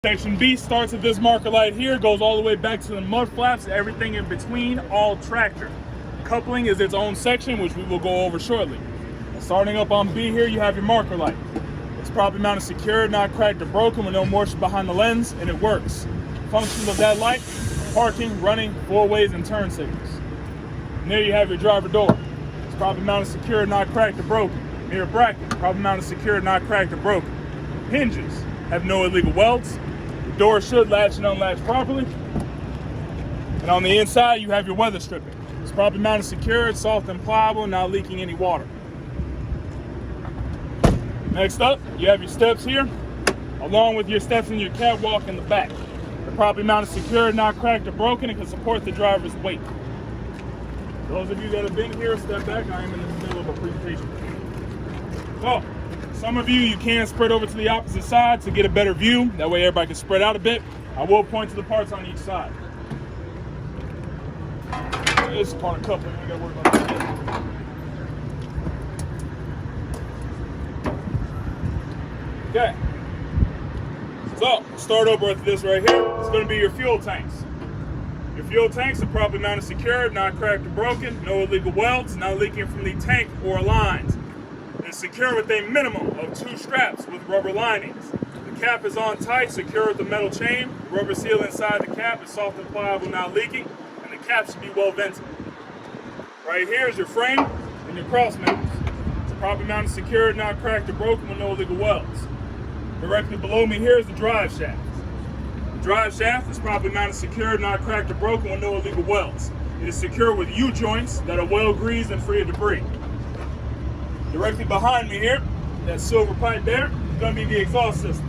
Section B starts at this marker light here, goes all the way back to the mud flaps, everything in between, all tractor. Coupling is its own section, which we will go over shortly. And starting up on B here, you have your marker light. It's properly mounted secured, not cracked or broken, with no moisture behind the lens, and it works. Functions of that light: parking, running, four-ways, and turn signals. And there you have your driver door. It's properly mounted secured, not cracked or broken. Mirror bracket, properly mounted secured, not cracked or broken. Hinges have no illegal welds. The door should latch and unlatch properly. And on the inside, you have your weather stripping. It's properly mounted secured, soft and pliable, not leaking any water. Next up, you have your steps here, along with your steps in your catwalk in the back. They're properly mounted secured, not cracked or broken, and can support the driver's weight. Those of you that have been here, step back. I am in the middle of a presentation. So, some of you can spread over to the opposite side to get a better view. That way everybody can spread out a bit. I will point to the parts on each side. This is part of coupling. We gotta worry about that. Okay. So, start over with this right here. It's gonna be your fuel tanks. Your fuel tanks are properly mounted secured, not cracked or broken, no illegal welds, not leaking from the tank or lines. It's secure with a minimum of 2 straps with rubber linings. The cap is on tight, secure with the metal chain. The rubber seal inside the cap is soft and pliable, not leaking, and the cap should be well vented. Right here is your frame and your cross members. It's properly mounted secured, not cracked or broken, with no illegal welds. Directly below me here is the drive shaft. The drive shaft is properly mounted secured, not cracked or broken, with no illegal welds. It is secure with U-joints that are well greased and free of debris. Directly behind me here, that silver pipe there, is going to be the exhaust system.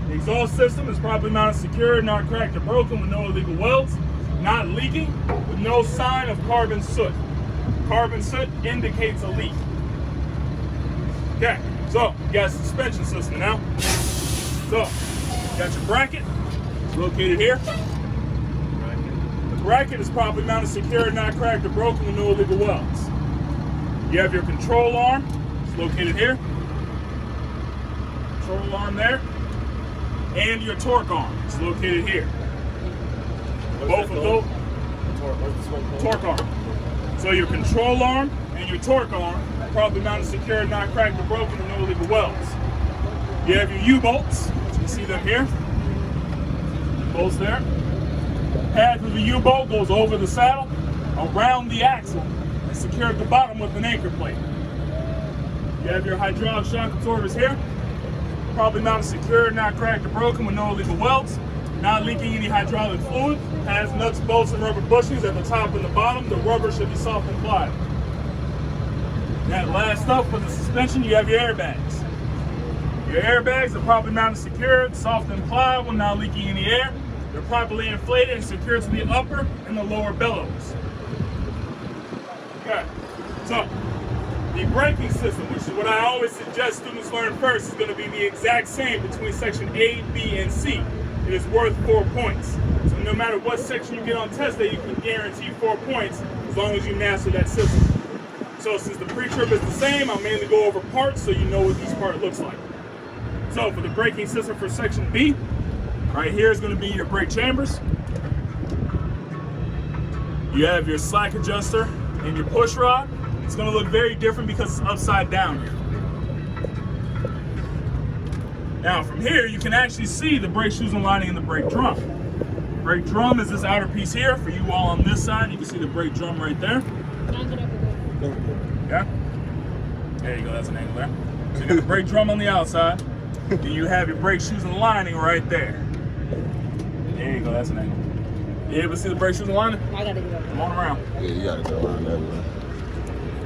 The exhaust system is properly mounted secured, not cracked or broken, with no illegal welds, not leaking, with no sign of carbon soot. Carbon soot indicates a leak. Okay, so you got a suspension system now. So, you got your bracket, it's located here. The bracket is properly mounted secured, not cracked or broken, with no illegal welds. You have your control arm, it's located here. Control arm there. And your torque arm, it's located here. Both of those. Torque arm. So your control arm and your torque arm are properly mounted secured, not cracked or broken, with no illegal welds. You have your U-bolts, you can see them here. Bolts there. Pad for the U-bolt goes over the saddle, around the axle, secure at the bottom with an anchor plate. You have your hydraulic shock absorbers here. Probably mounted secured, not cracked or broken, with no illegal welds. Not leaking any hydraulic fluid. Has nuts, bolts, and rubber bushings at the top and the bottom. The rubber should be soft and pliable. That last up for the suspension, you have your airbags. Your airbags are properly mounted secured, soft and pliable, not leaking any air. They're properly inflated and secured to the upper and the lower bellows. Okay, so the braking system, which is what I always suggest students learn first, is going to be the exact same between section A, B, and C. It is worth 4 points. So no matter what section you get on test day, you can guarantee 4 points as long as you master that system. So since the pre-trip is the same, I'll mainly go over parts so you know what each part looks like. So for the braking system for section B, right here is going to be your brake chambers. You have your slack adjuster and your push rod. It's going to look very different because it's upside down here. Now from here you can actually see the brake shoes and lining in the brake drum. Brake drum is this outer piece here. For you all on this side, you can see the brake drum right there. Yeah. There you go, that's an angle there. So you got the brake drum on the outside. Then you have your brake shoes and lining right there. There you go, that's an angle. You able to see the brake shoes and lining? I gotta go. Come on around. Yeah, you gotta go around that way.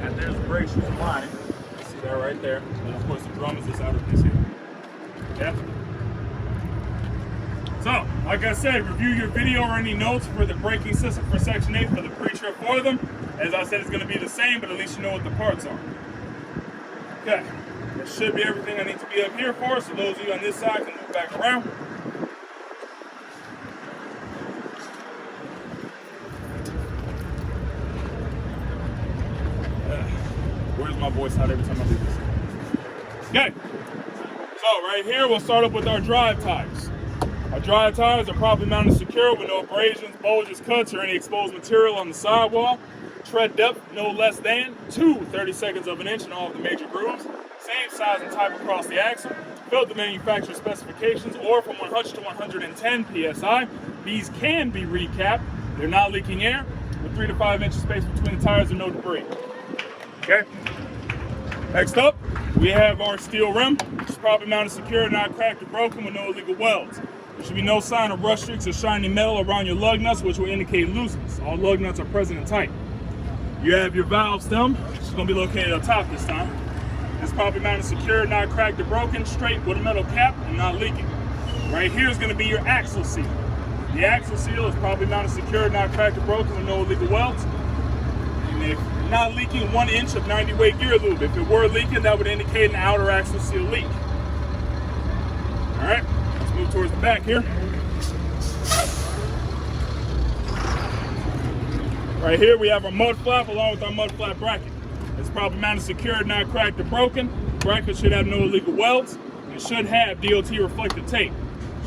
And there's the brake shoes and lining. You see that right there. And of course the drum is this outer piece here. Yeah. So, like I said, review your video or any notes for the braking system for section 8 for the pre-trip for them. As I said, it's going to be the same, but at least you know what the parts are. Okay. That should be everything I need to be up here for, so those of you on this side can move back around. Where's my voice out every time I do this? Okay. So right here, we'll start up with our drive tires. Our dry tires are properly mounted secure with no abrasions, bulges, cuts, or any exposed material on the sidewall. Tread depth no less than 2/32 of an inch in all of the major grooves. Same size and type across the axle. Filled to manufacturer specifications or from 100 to 110 psi. These can be recapped. They're not leaking air with 3 to 5 inches space between the tires and no debris. Okay. Next up, we have our steel rim, which is properly mounted secure, not cracked or broken with no illegal welds. There should be no sign of rust streaks or shiny metal around your lug nuts, which will indicate looseness. All lug nuts are present and tight. You have your valve stem, which is going to be located up top this time. It's properly mounted secure, not cracked or broken, straight with a metal cap and not leaking. Right here is going to be your axle seal. The axle seal is properly mounted secure, not cracked or broken with no illegal welds. And if not leaking 1 inch of 90-weight gear lube. If it were leaking, that would indicate an outer axle seal leak. All right, let's move towards the back here. Right here, we have our mud flap along with our mud flap bracket. It's properly mounted secure, not cracked or broken. The bracket should have no illegal welds. It should have DOT reflective tape.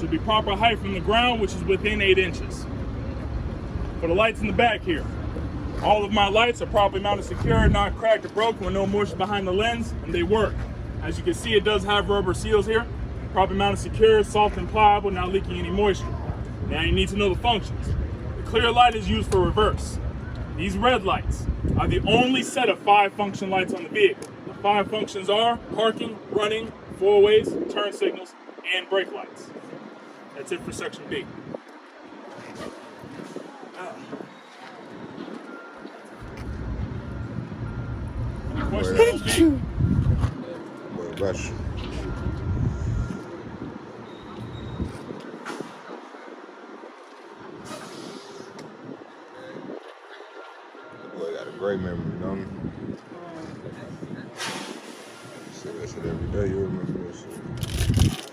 Should be proper height from the ground, which is within 8 inches. For the lights in the back here, all of my lights are properly mounted secure, not cracked or broken with no moisture behind the lens, and they work. As you can see, it does have rubber seals here. Properly mounted secure, soft and pliable, not leaking any moisture. Now you need to know the functions. The clear light is used for reverse. These red lights are the only set of 5 function lights on the vehicle. The 5 functions are parking, running, four-ways, turn signals, and brake lights. That's it for section B. Questions on B? Rush. Boy, got a great memory, don't you? See that shit every day, you remember that shit.